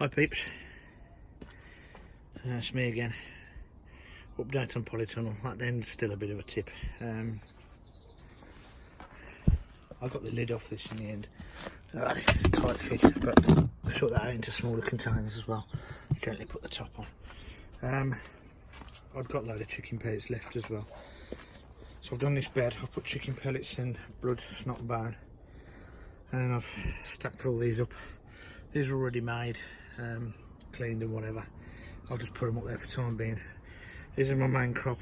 Hi peeps, it's me again. Update on polytunnel. That end's still a bit of a tip. I got the lid off this in the end. It's a tight fit, but I sort that out into smaller containers as well. Gently put the top on. I've got a load of chicken pellets left as well. So I've done this bed. I've put chicken pellets in, blood, snot and bone, and then I've stacked all these up. These are already made, cleaned and whatever. I'll just put them up there for the time being. These are my main crop,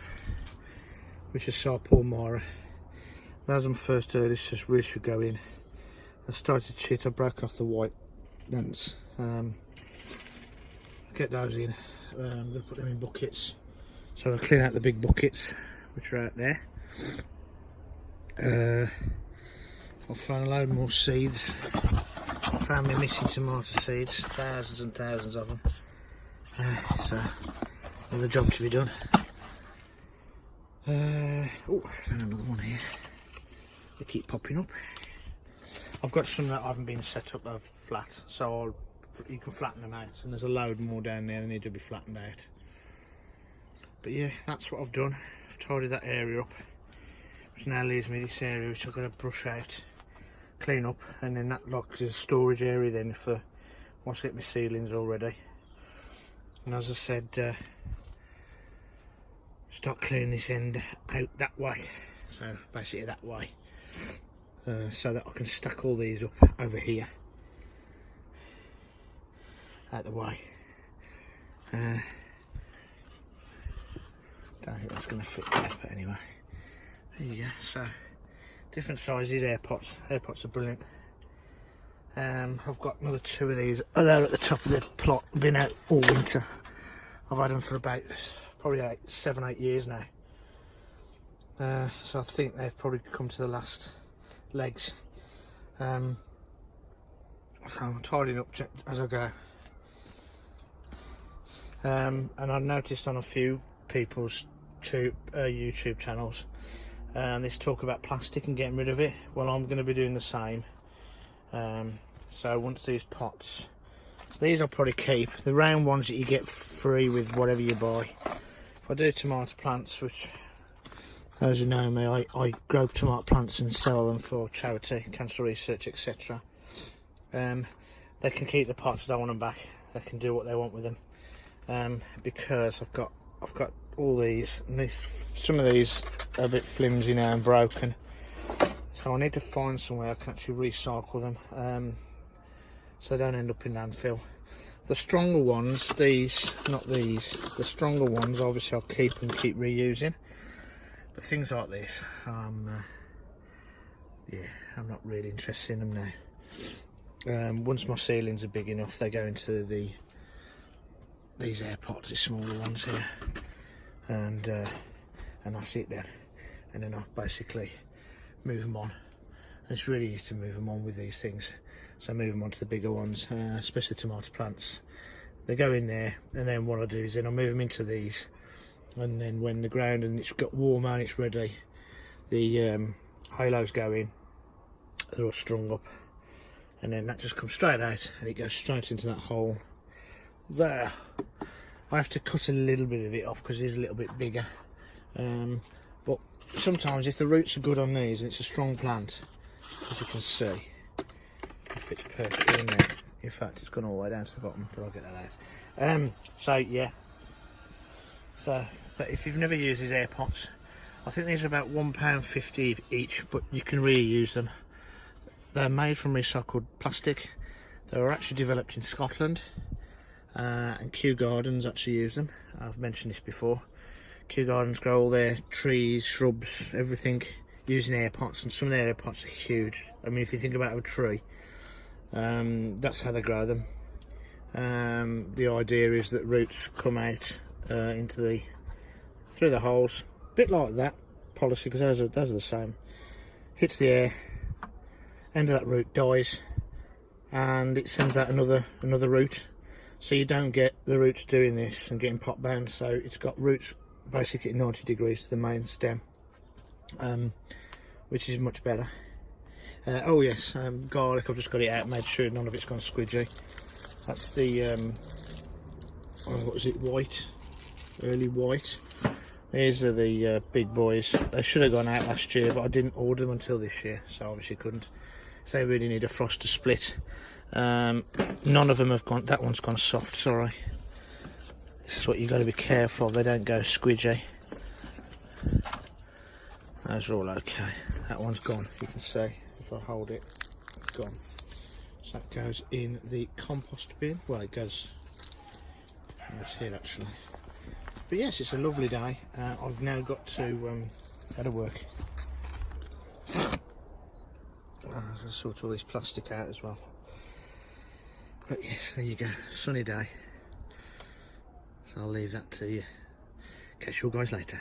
which is Sarpol Mara. Those are my first earlies, just really should go in. I started shit, I broke off the white lens. Get those in. I'm going to put them in buckets. So I'll clean out the big buckets, which are out there. I'll find a load more seeds. I found me missing tomato seeds, thousands and thousands of them. So another job to be done. Oh, I found another one here. They keep popping up. I've got some that haven't been set up, they're flat, so you can flatten them out, and there's a load more down there that need to be flattened out. But yeah, that's what I've done. I've tidied that area up, which now leaves me this area which I've got to brush out, clean up, and then that locks is a storage area then for once I get my seedlings all ready. And as I said, start clearing this end out that way, so basically that way, so that I can stack all these up over here, out the way. Don't think that's going to fit there, but anyway, there you go. So different sizes air pots. Air pots are brilliant. I've got another two of these. Oh, they're at the top of the plot. Been out all winter. I've had them for about probably 7-8 years now. So I think they've probably come to the last legs. So I'm tidying up as I go. And I've noticed on a few people's YouTube channels, this talk about plastic and getting rid of it. Well, I'm going to be doing the same. So once these pots, these I'll probably keep. The round ones that you get free with whatever you buy. If I do tomato plants, which those who know me, I grow tomato plants and sell them for charity, cancer research, etc. They can keep the pots. I don't want them back. They can do what they want with them, because I've got all these, and some of these are a bit flimsy now and broken. So I need to find somewhere I can actually recycle them, so they don't end up in landfill. The stronger ones, these, not these, the stronger ones obviously I'll keep and keep reusing. But things like this, yeah, I'm not really interested in them now. Once my ceilings are big enough, they go into these air pots, the smaller ones here, and that's it then. And then I'll basically move them on. And it's really easy to move them on with these things. So I move them on to the bigger ones, especially tomato plants. They go in there, and then what I do is then I move them into these, and then when the ground and it's got warmer and it's ready, the halos go in, they're all strung up, and then that just comes straight out and it goes straight into that hole there. I have to cut a little bit of it off because it is a little bit bigger, but sometimes if the roots are good on these and it's a strong plant, as you can see, it fits perfectly in there. In fact, it's gone all the way down to the bottom, but I'll get that out. So yeah, but if you've never used these air pots, I think these are about £1.50 each, but you can reuse them. They're made from recycled plastic. They were actually developed in Scotland, and Kew Gardens actually use them. I've mentioned this before. Kew Gardens grow all their trees, shrubs, everything using air pots, and some of their air pots are huge. I mean, if you think about a tree, that's how they grow them. The idea is that roots come out through the holes, a bit like that policy, because those are the same. Hits the air, end of that root dies, and it sends out another root. So you don't get the roots doing this and getting pot bound. So it's got roots basically at 90 degrees to the main stem, which is much better. Oh yes, garlic, I've just got it out, made sure none of it's gone squidgy. That's the what was it, white, early white. These are the big boys. They should have gone out last year, but I didn't order them until this year, so obviously couldn't. So they really need a frost to split. None of them have gone. That one's gone soft, sorry. This is what you've got to be careful of, they don't go squidgy. Those are all okay. That one's gone, you can see, if I hold it, it's gone. So that goes in the compost bin. Well, it goes here actually. But yes, it's a lovely day. I've now got to go to work. I've got to sort all this plastic out as well. But yes, there you go, sunny day. So I'll leave that to you. Catch you guys later.